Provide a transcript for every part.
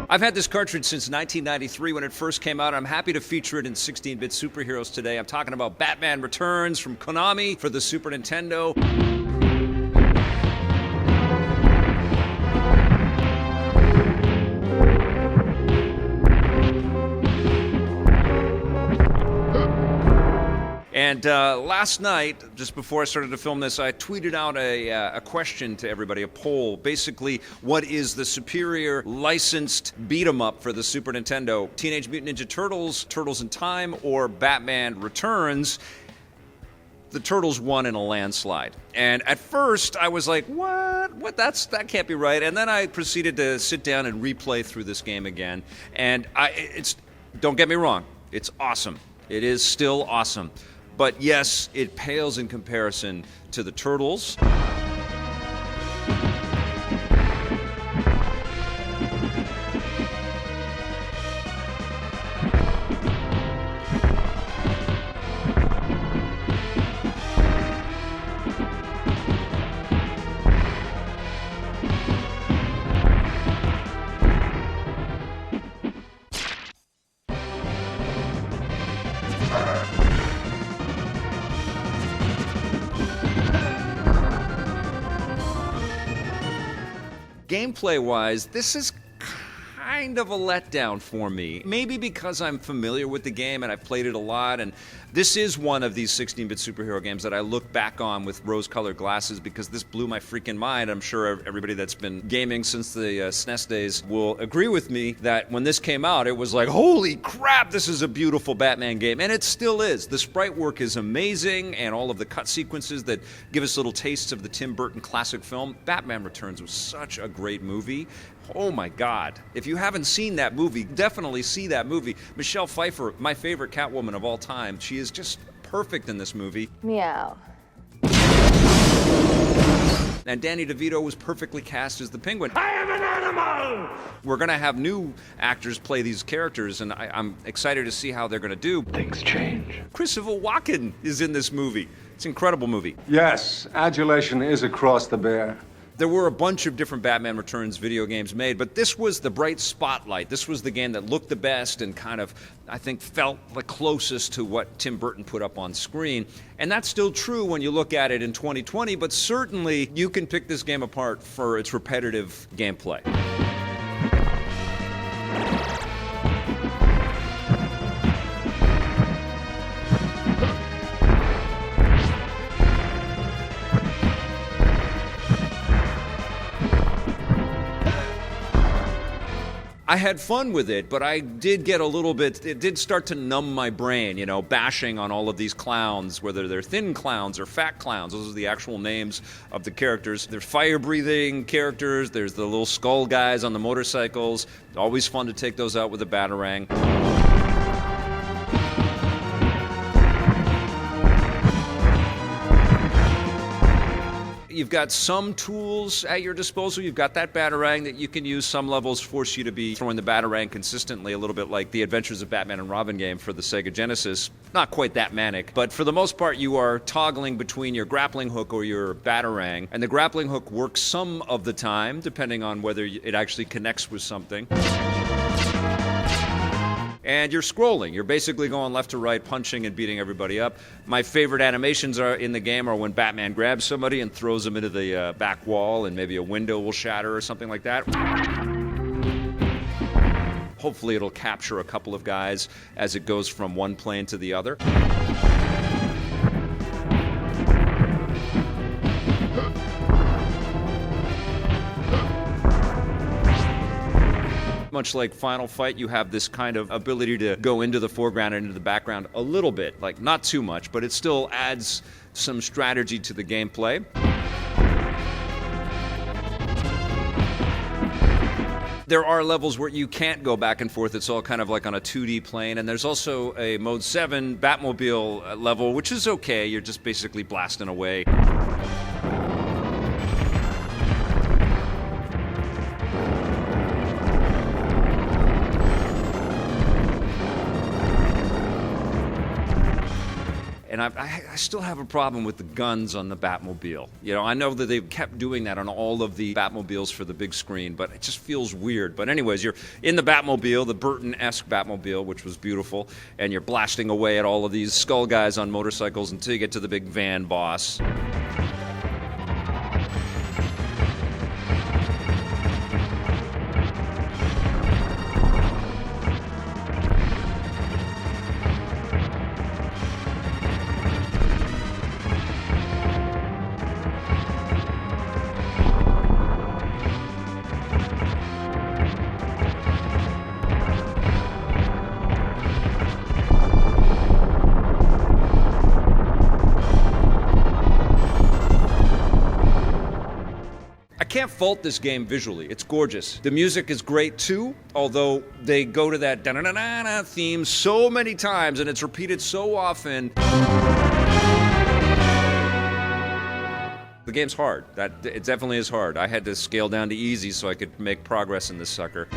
I've had this cartridge since 1993 when it first came out. I'm happy to feature it in 16-bit superheroes today. I'm talking about Batman Returns from Konami for the Super Nintendo. And last night, just before I started to film this, I tweeted out a question to everybody, a poll. Basically, what is the superior licensed beat-em-up for the Super Nintendo? Teenage Mutant Ninja Turtles, Turtles in Time, or Batman Returns? The Turtles won in a landslide. And at first, I was like, what? That can't be right. And then I proceeded to sit down and replay through this game again. And don't get me wrong, it's awesome. It is still awesome. But yes, it pales in comparison to the Turtles. Gameplay-wise, this is kind of a letdown for me. Maybe because I'm familiar with the game and I've played it a lot, and this is one of these 16-bit superhero games that I look back on with rose-colored glasses because this blew my freaking mind. I'm sure everybody that's been gaming since the SNES days will agree with me that when this came out, it was like, holy crap, this is a beautiful Batman game. And it still is. The sprite work is amazing, and all of the cut sequences that give us little tastes of the Tim Burton classic film. Batman Returns was such a great movie. Oh my God. If you haven't seen that movie, definitely see that movie. Michelle Pfeiffer, my favorite Catwoman of all time. She is just perfect in this movie. Meow. And Danny DeVito was perfectly cast as the Penguin. I am an animal! We're going to have new actors play these characters, and I'm excited to see how they're going to do. Things change. Christopher Walken is in this movie. It's an incredible movie. Yes, adulation is across the bear. There were a bunch of different Batman Returns video games made, but this was the bright spotlight. This was the game that looked the best and kind of, I think, felt the closest to what Tim Burton put up on screen. And that's still true when you look at it in 2020, but certainly you can pick this game apart for its repetitive gameplay. I had fun with it, but I did get a little bit, it did start to numb my brain, you know, bashing on all of these clowns, whether they're thin clowns or fat clowns. Those are the actual names of the characters. There's fire-breathing characters, there's the little skull guys on the motorcycles. Always fun to take those out with a batarang. You've got some tools at your disposal. You've got that batarang that you can use. Some levels force you to be throwing the batarang consistently, a little bit like the Adventures of Batman and Robin game for the Sega Genesis. Not quite that manic, but for the most part, you are toggling between your grappling hook or your batarang, and the grappling hook works some of the time, depending on whether it actually connects with something. And you're scrolling. You're basically going left to right, punching and beating everybody up. My favorite animations are in the game are when Batman grabs somebody and throws them into the back wall, and maybe a window will shatter or something like that. Hopefully it'll capture a couple of guys as it goes from one plane to the other. Much like Final Fight, you have this kind of ability to go into the foreground and into the background a little bit, like not too much, but it still adds some strategy to the gameplay. There are levels where you can't go back and forth. It's all kind of like on a 2D plane. And there's also a Mode 7 Batmobile level, which is okay. You're just basically blasting away. And I still have a problem with the guns on the Batmobile. You know, I know that they've kept doing that on all of the Batmobiles for the big screen, but it just feels weird. But anyways, you're in the Batmobile, the Burton-esque Batmobile, which was beautiful, and you're blasting away at all of these skull guys on motorcycles until you get to the big van boss. I can't fault this game visually. It's gorgeous. The music is great too, although they go to that da-na-na-na-na theme so many times and it's repeated so often. The game's hard. It definitely is hard. I had to scale down to easy so I could make progress in this sucker.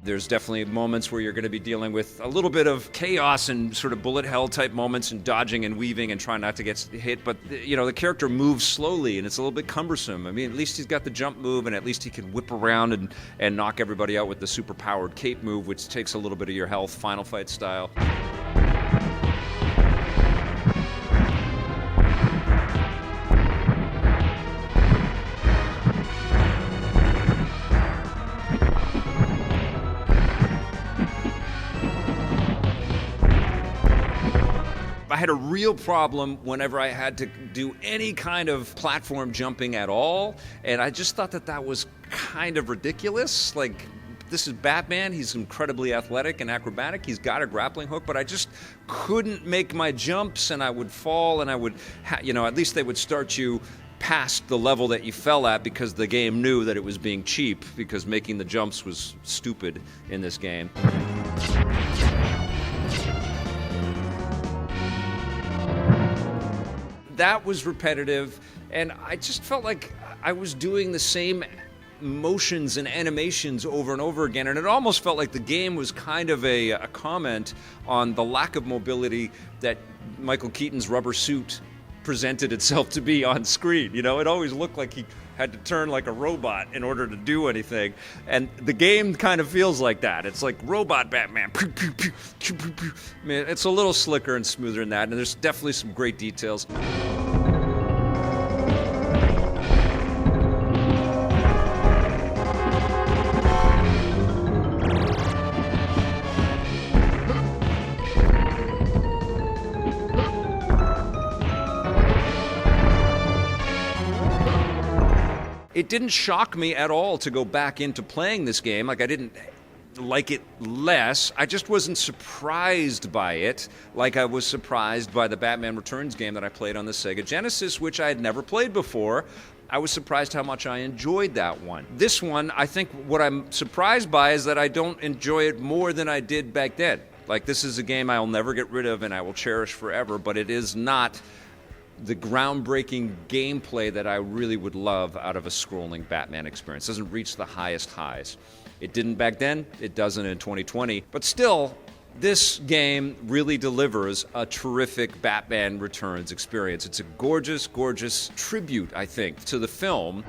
There's definitely moments where you're going to be dealing with a little bit of chaos and sort of bullet hell type moments and dodging and weaving and trying not to get hit. But, you know, the character moves slowly and it's a little bit cumbersome. I mean, at least he's got the jump move and at least he can whip around and knock everybody out with the super powered cape move, which takes a little bit of your health, Final Fight style. I had a real problem whenever I had to do any kind of platform jumping at all, and I just thought that was kind of ridiculous. Like, this is Batman, he's incredibly athletic and acrobatic, he's got a grappling hook, but I just couldn't make my jumps, and I would fall, and I would, you know, at least they would start you past the level that you fell at because the game knew that it was being cheap, because making the jumps was stupid in this game. That was repetitive, and I just felt like I was doing the same motions and animations over and over again, and it almost felt like the game was kind of a comment on the lack of mobility that Michael Keaton's rubber suit presented itself to be on screen. You know, it always looked like he had to turn like a robot in order to do anything, and the game kind of feels like that. It's like robot Batman. I mean, it's a little slicker and smoother than that, and there's definitely some great details. It didn't shock me at all to go back into playing this game. Like, I didn't like it less. I just wasn't surprised by it like I was surprised by the Batman Returns game that I played on the Sega Genesis, which I had never played before. I was surprised how much I enjoyed that one. This one, I think what I'm surprised by is that I don't enjoy it more than I did back then. Like, this is a game I'll never get rid of and I will cherish forever, but it is not the groundbreaking gameplay that I really would love out of a scrolling Batman experience. It doesn't reach the highest highs. It didn't back then, it doesn't in 2020, but still, this game really delivers a terrific Batman Returns experience. It's a gorgeous, gorgeous tribute, I think, to the film.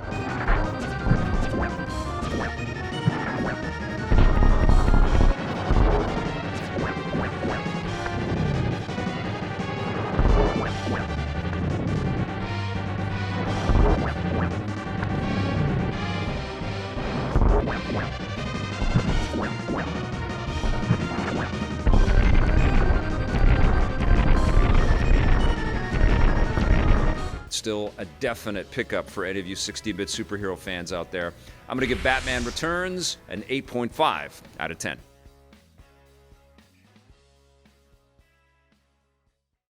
Still a definite pickup for any of you 60-bit superhero fans out there. I'm going to give Batman Returns an 8.5 out of 10.